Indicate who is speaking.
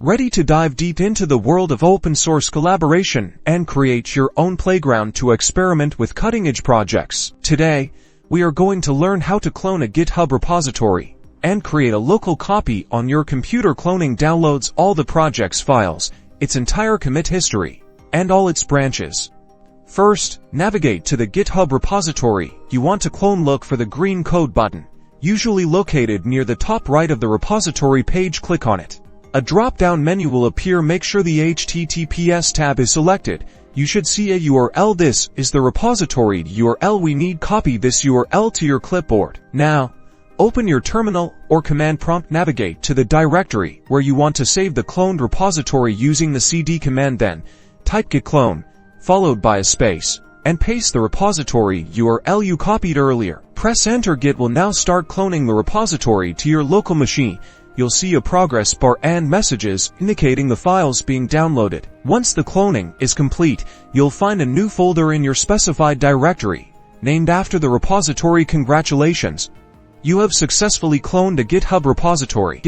Speaker 1: Ready to dive deep into the world of open source collaboration and create your own playground to experiment with cutting-edge projects? Today, we are going to learn how to clone a GitHub repository and create a local copy on your computer. Cloning downloads all the project's files, its entire commit history, and all its branches. First, navigate to the GitHub repository you want to clone. Look for the green code button, usually located near the top right of the repository page. Click on it. A drop-down menu will appear. Make sure the HTTPS tab is selected. You should see a URL. This is the repository URL we need. Copy this URL to your clipboard. Now, open your terminal or command prompt. Navigate to the directory where you want to save the cloned repository using the cd command. Then, type git clone, followed by a space, and paste the repository URL you copied earlier. Press enter. Git will now start cloning the repository to your local machine. You'll see a progress bar and messages indicating the files being downloaded. Once the cloning is complete, you'll find a new folder in your specified directory, named after the repository. Congratulations! You have successfully cloned a GitHub repository.